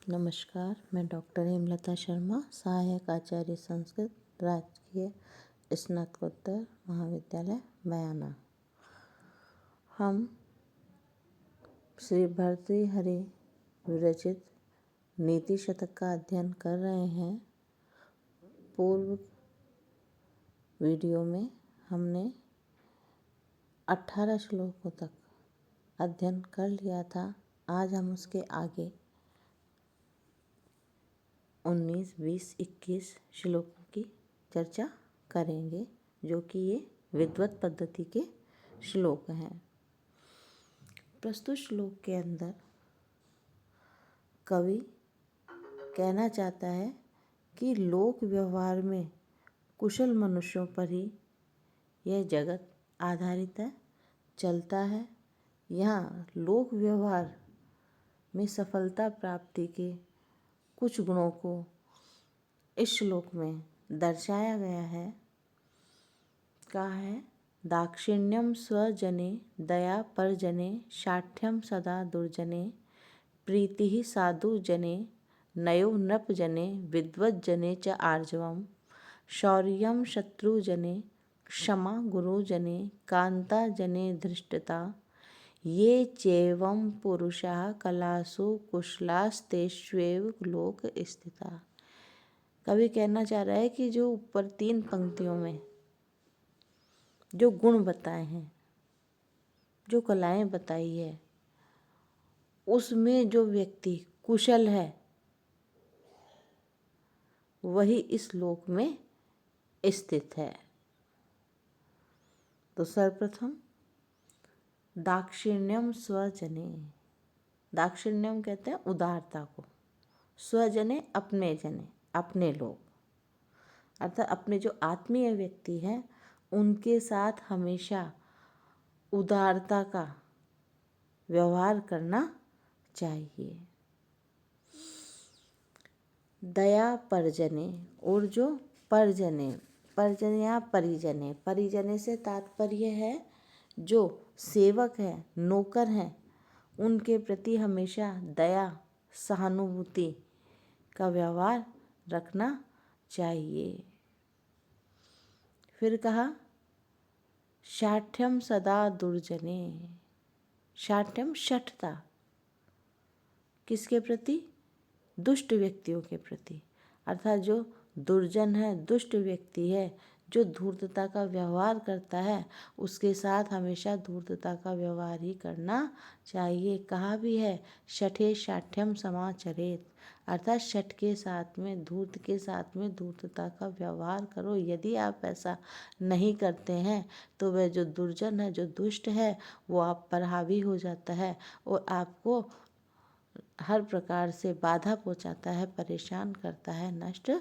नमस्कार, मैं डॉक्टर हेमलता शर्मा, सहायक आचार्य संस्कृत, राजकीय स्नातकोत्तर महाविद्यालय बयाना। हम श्री भर्तृहरि विरचित नीति शतक का अध्ययन कर रहे हैं। पूर्व वीडियो में हमने 18 श्लोकों तक अध्ययन कर लिया था। आज हम उसके आगे 19, 20, 21 श्लोकों की चर्चा करेंगे, जो कि ये विद्वत पद्धति के श्लोक हैं। प्रस्तुत श्लोक के अंदर कवि कहना चाहता है कि लोक व्यवहार में कुशल मनुष्यों पर ही यह जगत आधारित है, चलता है। यहाँ लोक व्यवहार में सफलता प्राप्ति के कुछ गुणों को इस श्लोक में दर्शाया गया है। कहा है, दाक्षिण्यम स्वजने दया परजने शाठ्यम सदा दुर्जने प्रीति साधु जने नयो नृप जने विद्वत जने च आर्जवम शौर्यम शत्रु जने क्षमा गुरु जने कांता जने धृष्टता ये चैवं पुरुषाः कलासु कुशलास्तेष्वेव लोक स्थिता। कवि कहना चाह रहा है कि जो ऊपर 3 पंक्तियों में जो गुण बताए हैं, जो कलाएं बताई है, उसमें जो व्यक्ति कुशल है वही इस लोक में स्थित है। तो सर्वप्रथम दाक्षिण्यम स्वजने, दाक्षिण्यम कहते हैं उदारता को, स्वजने अपने जने, अपने लोग, अर्थात अपने जो आत्मीय व्यक्ति हैं उनके साथ हमेशा उदारता का व्यवहार करना चाहिए। दया परजने, और जो परजने, परजने या परिजने, परिजने से तात्पर्य है जो सेवक हैं, नौकर हैं, उनके प्रति हमेशा दया सहानुभूति का व्यवहार रखना चाहिए। फिर कहा, शाठ्यम सदा दुर्जने, शाठ्यम शठता, किसके प्रति? दुष्ट व्यक्तियों के प्रति, अर्थात जो दुर्जन है, दुष्ट व्यक्ति है, जो धूर्तता का व्यवहार करता है, उसके साथ हमेशा धूर्तता का व्यवहार ही करना चाहिए। कहा भी है, शठे शाठ्यम समाचरेत, अर्थात शठ के साथ में, धूर्त के साथ में धूर्तता का व्यवहार करो। यदि आप ऐसा नहीं करते हैं तो वह जो दुर्जन है, जो दुष्ट है, वो आप पर हावी हो जाता है और आपको हर प्रकार से बाधा पहुंचाता है, परेशान करता है, नष्ट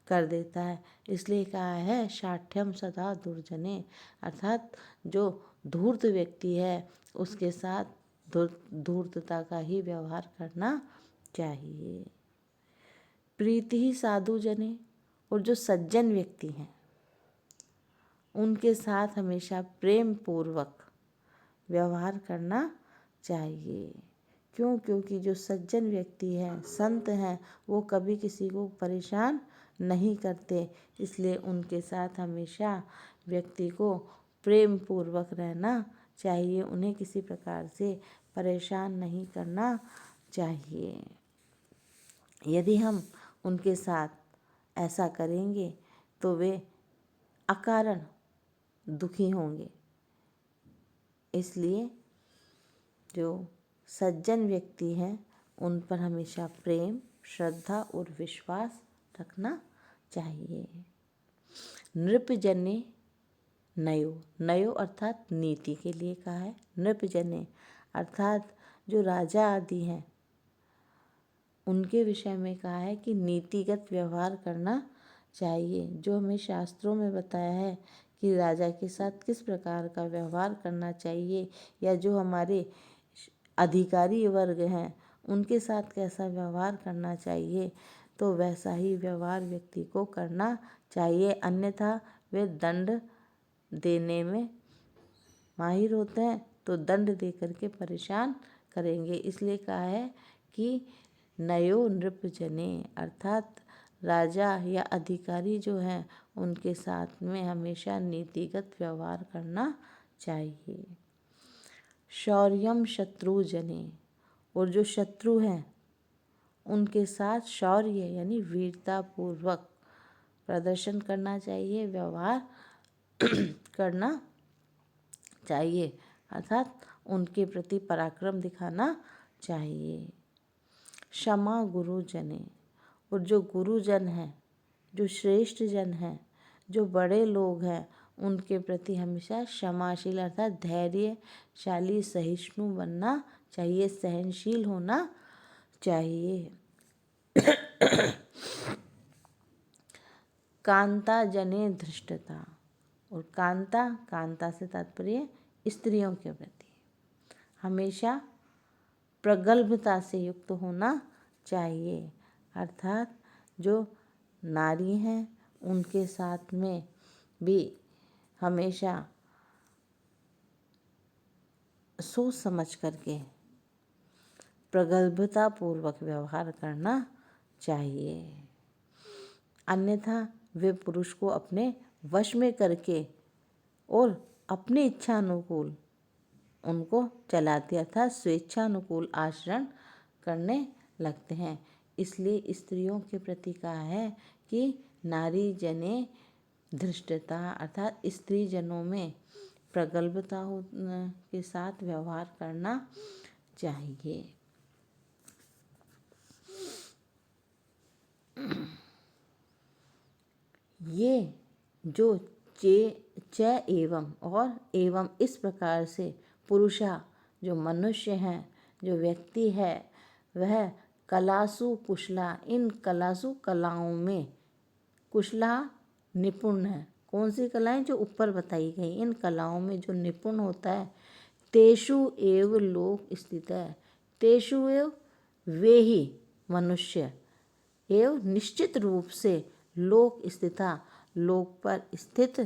कर देता है। इसलिए कहा है, शाठ्यम सदा दुर्जने, अर्थात जो धूर्त व्यक्ति है उसके साथ धूर्तता का ही व्यवहार करना चाहिए। प्रीति ही साधु जने, और जो सज्जन व्यक्ति हैं उनके साथ हमेशा प्रेम पूर्वक व्यवहार करना चाहिए। क्यों? क्योंकि जो सज्जन व्यक्ति हैं, संत हैं, वो कभी किसी को परेशान नहीं करते। इसलिए उनके साथ हमेशा व्यक्ति को प्रेम पूर्वक रहना चाहिए, उन्हें किसी प्रकार से परेशान नहीं करना चाहिए। यदि हम उनके साथ ऐसा करेंगे तो वे अकारण दुखी होंगे। इसलिए जो सज्जन व्यक्ति हैं उन पर हमेशा प्रेम, श्रद्धा और विश्वास रखना चाहिए। नृपजने नयो, नयो अर्थात नीति के लिए कहा है। नृपजने अर्थात जो राजा आदि हैं उनके विषय में कहा है कि नीतिगत व्यवहार करना चाहिए। जो हमें शास्त्रों में बताया है कि राजा के साथ किस प्रकार का व्यवहार करना चाहिए, या जो हमारे अधिकारी वर्ग हैं उनके साथ कैसा व्यवहार करना चाहिए, तो वैसा ही व्यवहार व्यक्ति को करना चाहिए। अन्यथा वे दंड देने में माहिर होते हैं तो दंड दे करके परेशान करेंगे। इसलिए कहा है कि नयो नृपजने, अर्थात राजा या अधिकारी जो हैं उनके साथ में हमेशा नीतिगत व्यवहार करना चाहिए। शौर्यम शत्रुजने, और जो शत्रु हैं उनके साथ शौर्य यानी वीरता पूर्वक प्रदर्शन करना चाहिए, व्यवहार करना चाहिए, अर्थात उनके प्रति पराक्रम दिखाना चाहिए। क्षमा गुरुजने, और जो गुरुजन हैं, जो श्रेष्ठ जन हैं, जो बड़े लोग हैं, उनके प्रति हमेशा क्षमाशील अर्थात धैर्यशाली सहिष्णु बनना चाहिए, सहनशील होना चाहिए। कांता जने धृष्टता, और कांता से तात्पर्य स्त्रियों के प्रति हमेशा प्रगल्भता से युक्त होना चाहिए, अर्थात जो नारी हैं उनके साथ में भी हमेशा सोच समझ करके प्रगल्भता पूर्वक व्यवहार करना चाहिए, अन्यथा वे पुरुष को अपने वश में करके और अपनी इच्छा अनुकूल उनको चलाते अर्थात स्वेच्छानुकूल आचरण करने लगते हैं। इसलिए स्त्रियों के प्रति कहा है कि नारी जने धृष्टता, अर्थात स्त्री जनों में प्रगल्भता के साथ व्यवहार करना चाहिए। ये जो च एवं और एवं इस प्रकार से पुरुषा जो मनुष्य हैं, जो व्यक्ति है, वह कलासु कुशला, इन कलासु कलाओं में कुशला निपुण है। कौन सी कलाएं? जो ऊपर बताई गई, इन कलाओं में जो निपुण होता है, तेषु एव लोक स्थित है, तेषु एव वे ही मनुष्य एव निश्चित रूप से लोक स्थिता, लोक पर स्थित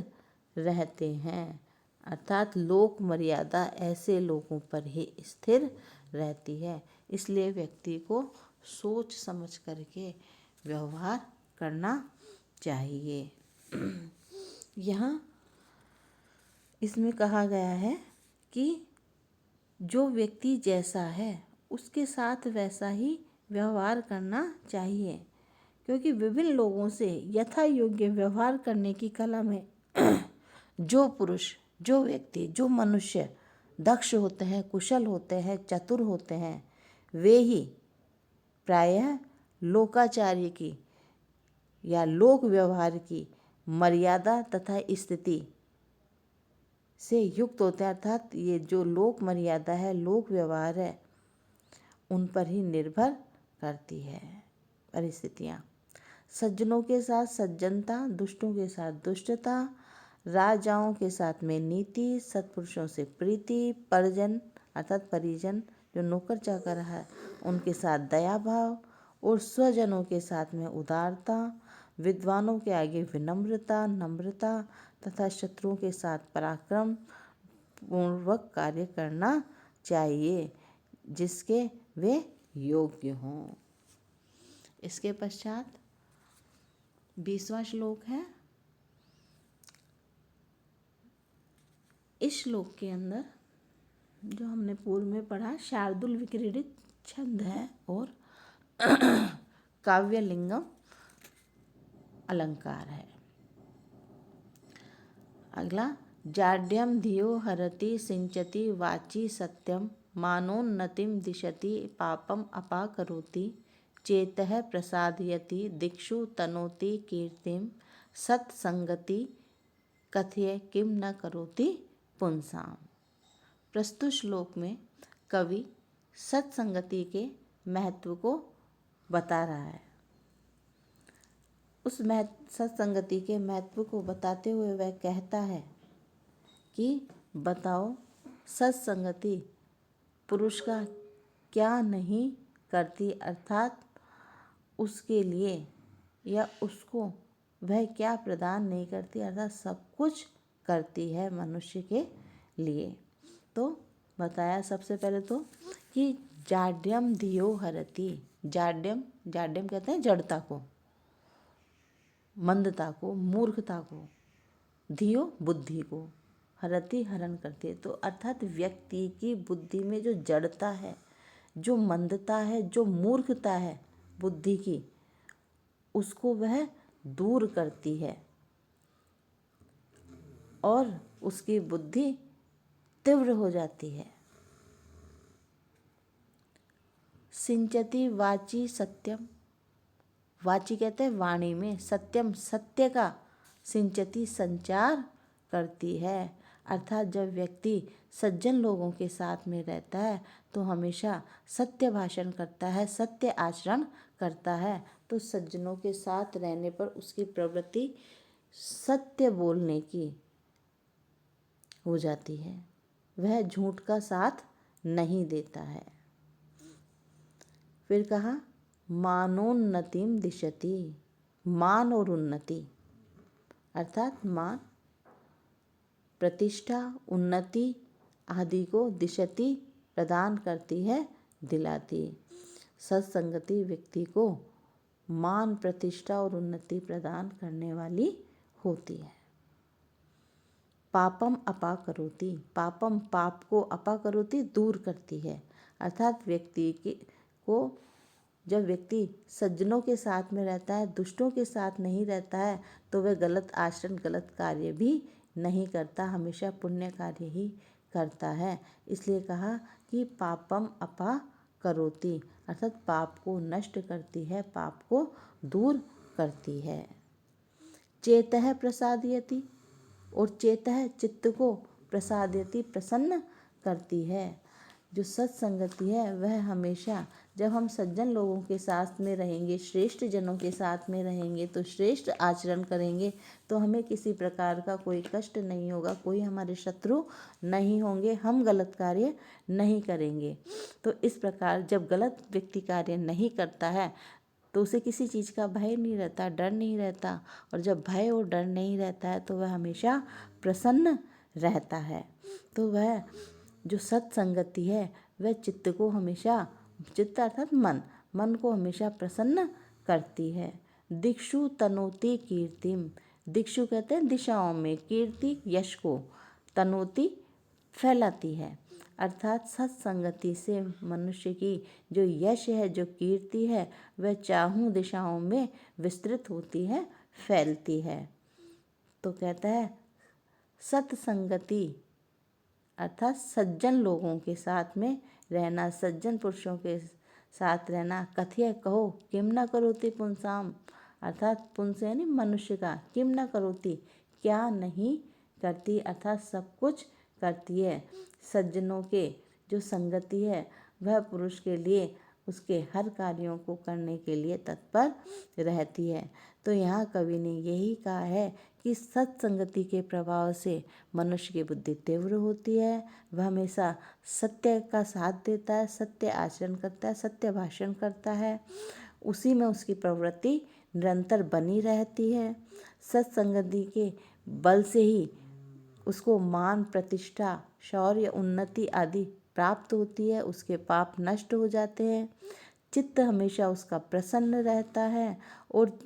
रहते हैं, अर्थात लोक मर्यादा ऐसे लोगों पर ही स्थिर रहती है। इसलिए व्यक्ति को सोच समझ करके व्यवहार करना चाहिए। यहाँ इसमें कहा गया है कि जो व्यक्ति जैसा है उसके साथ वैसा ही व्यवहार करना चाहिए, क्योंकि विभिन्न लोगों से यथा योग्य व्यवहार करने की कला में जो पुरुष, जो व्यक्ति, जो मनुष्य दक्ष होते हैं, कुशल होते हैं, चतुर होते हैं, वे ही प्रायः लोकाचार्य की या लोक व्यवहार की मर्यादा तथा स्थिति से युक्त होते हैं, अर्थात ये जो लोक मर्यादा है, लोक व्यवहार है, उन पर ही निर्भर करती है परिस्थितियाँ। सज्जनों के साथ सज्जनता, दुष्टों के साथ दुष्टता, राजाओं के साथ में नीति, सत्पुरुषों से प्रीति, परिजन अर्थात परिजन जो नौकर चाकर है उनके साथ दया भाव, और स्वजनों के साथ में उदारता, विद्वानों के आगे विनम्रता, नम्रता तथा शत्रुओं के साथ पराक्रम पूर्वक कार्य करना चाहिए, जिसके वे योग्य हों। इसके पश्चात 20वां श्लोक है। इस श्लोक के अंदर जो हमने पूर्व में पढ़ा, शार्दुल विक्रीडित छंद है और काव्यलिंगम अलंकार है। अगला, जाड्यम धियो हरति सिंचति वाची सत्यम, मानोन्नतिम दिशति पापम अपाकरोति, चेतः प्रसादयति दिक्षु तनोति कीर्तिम, सत्संगति कथय किम न करोति पुंसाम। प्रस्तुत श्लोक में कवि सत्संगति के महत्व को बता रहा है। उस सत्संगति के महत्व को बताते हुए वह कहता है कि बताओ सत्संगति पुरुष का क्या नहीं करती, अर्थात उसके लिए या उसको वह क्या प्रदान नहीं करती, अर्थात सब कुछ करती है मनुष्य के लिए। तो बताया सबसे पहले तो कि जाड्यम धियो हरति, जाड्यम, जाड्यम कहते हैं जड़ता को, मंदता को, मूर्खता को, धियो बुद्धि को, हरति हरण करती है। तो अर्थात व्यक्ति की बुद्धि में जो जड़ता है, जो मंदता है, जो मूर्खता है बुद्धि की, उसको वह दूर करती है और उसकी बुद्धि तीव्र हो जाती है। सिंचति वाची सत्यम, वाची कहते हैं वाणी में, सत्यम सत्य का, सिंचति संचार करती है। अर्थात जब व्यक्ति सज्जन लोगों के साथ में रहता है तो हमेशा सत्य भाषण करता है, सत्य आचरण करता है। तो सज्जनों के साथ रहने पर उसकी प्रवृत्ति सत्य बोलने की हो जाती है, वह झूठ का साथ नहीं देता है। फिर कहा मानोन्नतिम दिशति, मान और उन्नति, अर्थात मान, प्रतिष्ठा, उन्नति आदि को दिशति प्रदान करती है, दिलाती। सत्संगति व्यक्ति को मान, प्रतिष्ठा और उन्नति प्रदान करने वाली होती है। पापम अपाकरोति, पापम पाप को, अपाकरोति दूर करती है। अर्थात व्यक्ति को जब व्यक्ति सज्जनों के साथ में रहता है, दुष्टों के साथ नहीं रहता है, तो वह गलत आचरण, गलत कार्य भी नहीं करता, हमेशा पुण्य कार्य ही करता है। इसलिए कहा कि पापम अपाकरोति, अर्थात पाप को नष्ट करती है, पाप को दूर करती है। चेतः प्रसादयति, और चेतः चित्त को, प्रसादयति प्रसन्न करती है। जो सत्संगति है वह हमेशा, जब हम सज्जन लोगों के साथ में रहेंगे, श्रेष्ठ जनों के साथ में रहेंगे, तो श्रेष्ठ आचरण करेंगे, तो हमें किसी प्रकार का कोई कष्ट नहीं होगा, कोई हमारे शत्रु नहीं होंगे, हम गलत कार्य नहीं करेंगे। तो इस प्रकार जब गलत व्यक्ति कार्य नहीं करता है तो उसे किसी चीज़ का भय नहीं रहता, डर नहीं रहता, और जब भय और डर नहीं रहता है तो वह हमेशा प्रसन्न रहता है। तो वह जो सत्संगति है वह चित्त को हमेशा, चित्त अर्थात मन, मन को हमेशा प्रसन्न करती है। दिक्षु तनोति कीर्तिम, दिक्षु कहते हैं दिशाओं में, कीर्ति यश को, तनोति फैलाती है। अर्थात सत्संगति से मनुष्य की जो यश है, जो कीर्ति है, वह चारों दिशाओं में विस्तृत होती है, फैलती है। तो कहता है सत्संगति अर्थात सज्जन लोगों के साथ में रहना, सज्जन पुरुषों के साथ रहना। कथ्य कहो किम न करोति पुंसाम, अर्थात पुंस यानी मनुष्य का, किम न करोति क्या नहीं करती, अर्थात सब कुछ करती है। सज्जनों के जो संगति है वह पुरुष के लिए उसके हर कार्यों को करने के लिए तत्पर रहती है। तो यहाँ कवि ने यही कहा है कि सत्संगति के प्रभाव से मनुष्य की बुद्धि तीव्र होती है, वह हमेशा सत्य का साथ देता है, सत्य आचरण करता है, सत्य भाषण करता है, उसी में उसकी प्रवृत्ति निरंतर बनी रहती है। सत्संगति के बल से ही उसको मान, प्रतिष्ठा, शौर्य, उन्नति आदि प्राप्त होती है, उसके पाप नष्ट हो जाते हैं, चित्त हमेशा उसका प्रसन्न रहता है और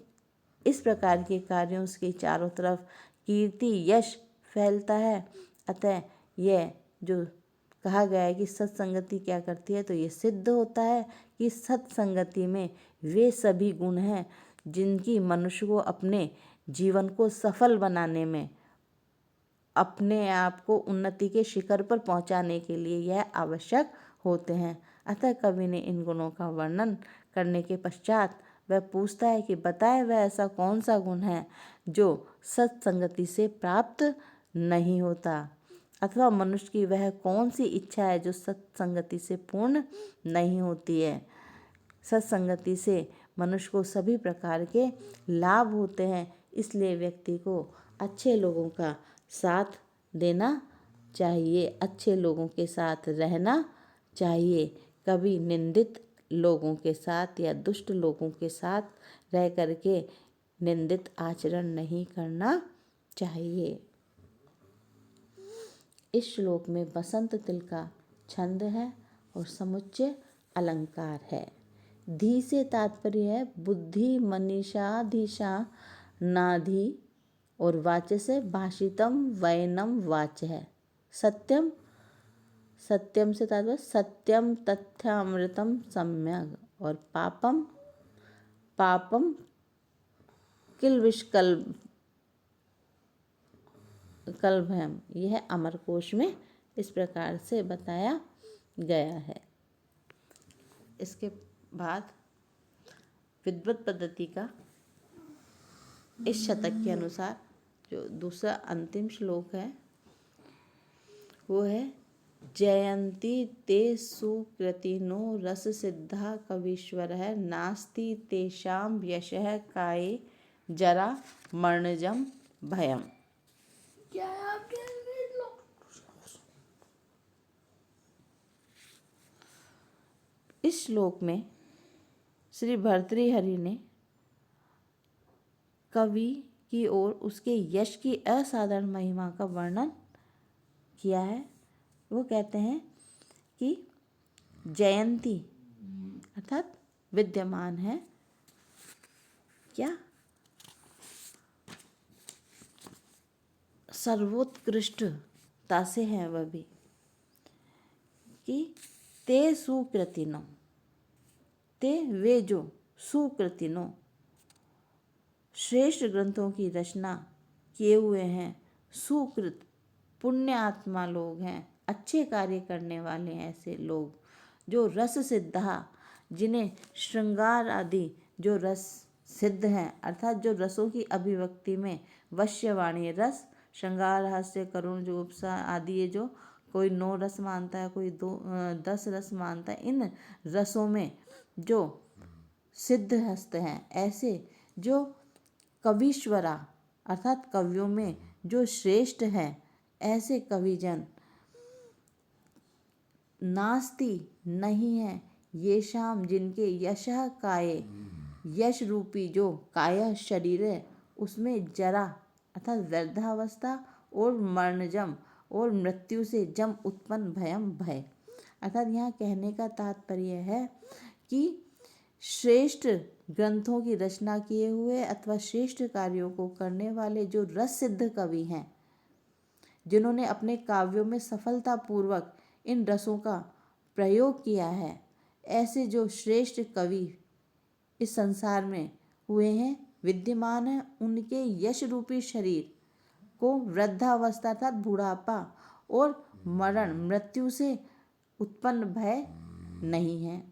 इस प्रकार के कार्यों उसके चारों तरफ कीर्ति यश फैलता है। अतः यह जो कहा गया है कि सत्संगति क्या करती है, तो ये सिद्ध होता है कि सत्संगति में वे सभी गुण हैं जिनकी मनुष्य को अपने जीवन को सफल बनाने में, अपने आप को उन्नति के शिखर पर पहुंचाने के लिए यह आवश्यक होते हैं। अतः कवि ने इन गुणों का वर्णन करने के पश्चात वह पूछता है कि बताए वह ऐसा कौन सा गुण है जो सत्संगति से प्राप्त नहीं होता, अथवा मनुष्य की वह कौन सी इच्छा है जो सत्संगति से पूर्ण नहीं होती है। सत्संगति से मनुष्य को सभी प्रकार के लाभ होते हैं, इसलिए व्यक्ति को अच्छे लोगों का साथ देना चाहिए, अच्छे लोगों के साथ रहना चाहिए। कभी निंदित लोगों के साथ या दुष्ट लोगों के साथ रह करके निंदित आचरण नहीं करना चाहिए। इस श्लोक में बसंत तिल का छंद है और समुच्चय अलंकार है। धी से तात्पर्य है बुद्धि, मनीषाधीशा, नाधि, और वाच्य से भाषितम वैनम वाच्य है। सत्यम, सत्यम से तात्पर्य सत्यम तथ्यामृतम सम्यक, और पापम, पापम किल्विषकल्भ कल्भयम, यह अमरकोश में इस प्रकार से बताया गया है। इसके बाद विद्वत पद्धति का इस शतक के अनुसार जो दूसरा अंतिम श्लोक है वो है जयंती ते सुकृतिनो रस सिद्धा कवीश्वर है, नास्ति तेषां यशः काये जरा मरणजम भयम। क्या है आपके इस श्लोक में श्री भर्तृहरि ने कवि की ओर उसके यश की असाधारण महिमा का वर्णन किया है। वो कहते हैं कि जयंती अर्थात विद्यमान है, क्या सर्वोत्कृष्टता से है वह भी, कि ते सुकृतिनो, ते वे जो सुकृतिनो श्रेष्ठ ग्रंथों की रचना किए हुए हैं, सुकृत पुण्य आत्मा लोग हैं, अच्छे कार्य करने वाले हैं, ऐसे लोग जो रस सिद्धा, जिन्हें श्रृंगार आदि जो रस सिद्ध हैं, अर्थात जो रसों की अभिव्यक्ति में वश्यवाणी रस, श्रृंगार, हास्य, करुण, जुगुप्सा आदि, ये जो कोई 9 रस मानता है, कोई 10 रस मानता है, इन रसों में जो सिद्ध हस्त हैं, ऐसे जो कवीश्वरा अर्थात कवियों में जो श्रेष्ठ हैं, ऐसे कविजन नास्ति नहीं है, ये शाम जिनके यशः काये, यश रूपी जो काया शरीर है उसमें जरा अर्थात वृद्धावस्था और मरणजम और मृत्यु से जम उत्पन्न भयम भय। अर्थात यहाँ कहने का तात्पर्य है कि श्रेष्ठ ग्रंथों की रचना किए हुए अथवा श्रेष्ठ कार्यों को करने वाले जो रस सिद्ध कवि हैं, जिन्होंने अपने काव्यों में सफलतापूर्वक इन रसों का प्रयोग किया है, ऐसे जो श्रेष्ठ कवि इस संसार में हुए हैं, विद्यमान हैं, उनके यश रूपी शरीर को वृद्धावस्था अर्थात बुढ़ापा और मरण मृत्यु से उत्पन्न भय नहीं है।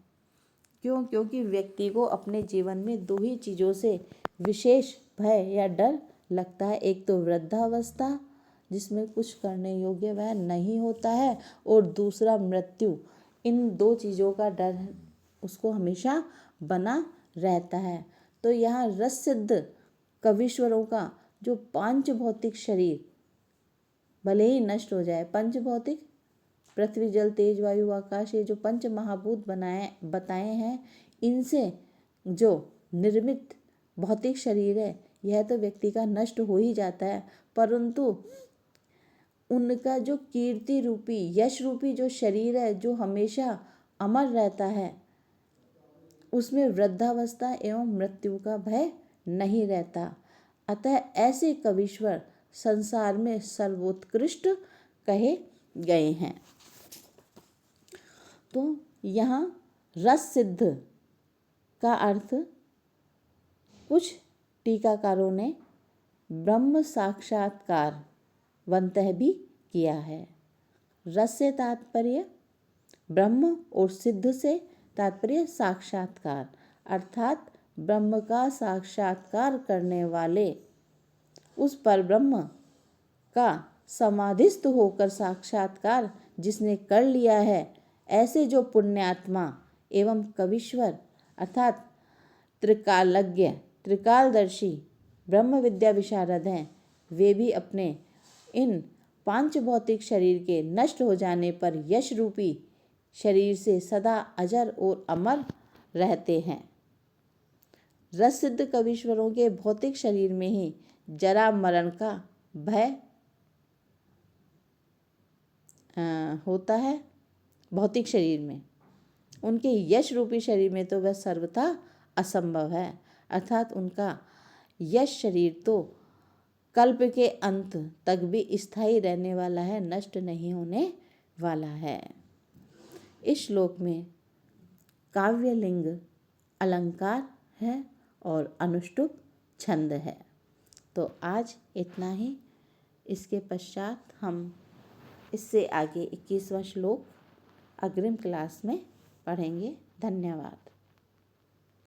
क्यों? क्योंकि व्यक्ति को अपने जीवन में 2 ही चीज़ों से विशेष भय या डर लगता है। एक तो वृद्धावस्था जिसमें कुछ करने योग्य वह नहीं होता है, और दूसरा मृत्यु। इन 2 चीज़ों का डर उसको हमेशा बना रहता है। तो यहाँ रस सिद्ध कवीश्वरों का जो पांच भौतिक शरीर भले ही नष्ट हो जाए, पंच भौतिक पृथ्वी जल तेज वायु आकाश, ये जो पंच महाभूत बताए हैं, इनसे जो निर्मित भौतिक शरीर है यह तो व्यक्ति का नष्ट हो ही जाता है, परंतु उनका जो कीर्ति रूपी यश रूपी जो शरीर है जो हमेशा अमर रहता है, उसमें वृद्धावस्था एवं मृत्यु का भय नहीं रहता। अतः ऐसे कवीश्वर संसार में सर्वोत्कृष्ट कहे गए हैं। तो यहाँ रस सिद्ध का अर्थ कुछ टीकाकारों ने ब्रह्म साक्षात्कार वंतः भी किया है। रस से तात्पर्य ब्रह्म और सिद्ध से तात्पर्य साक्षात्कार, अर्थात ब्रह्म का साक्षात्कार करने वाले उस परब्रह्म का समाधिस्थ होकर साक्षात्कार जिसने कर लिया है, ऐसे जो पुण्यात्मा एवं कवीश्वर अर्थात त्रिकालज्ञ त्रिकालदर्शी ब्रह्म विद्या विशारद हैं, वे भी अपने इन 5 भौतिक शरीर के नष्ट हो जाने पर यश रूपी शरीर से सदा अजर और अमर रहते हैं। रस सिद्ध कवीश्वरों के भौतिक शरीर में ही जरा मरण का भय होता है, भौतिक शरीर में, उनके यश रूपी शरीर में तो वह सर्वथा असंभव है, अर्थात उनका यश शरीर तो कल्प के अंत तक भी स्थायी रहने वाला है, नष्ट नहीं होने वाला है। इस श्लोक में काव्यलिंग अलंकार है और अनुष्टुप छंद है। तो आज इतना ही। इसके पश्चात हम इससे आगे 21वां श्लोक अग्रिम क्लास में पढ़ेंगे। धन्यवाद।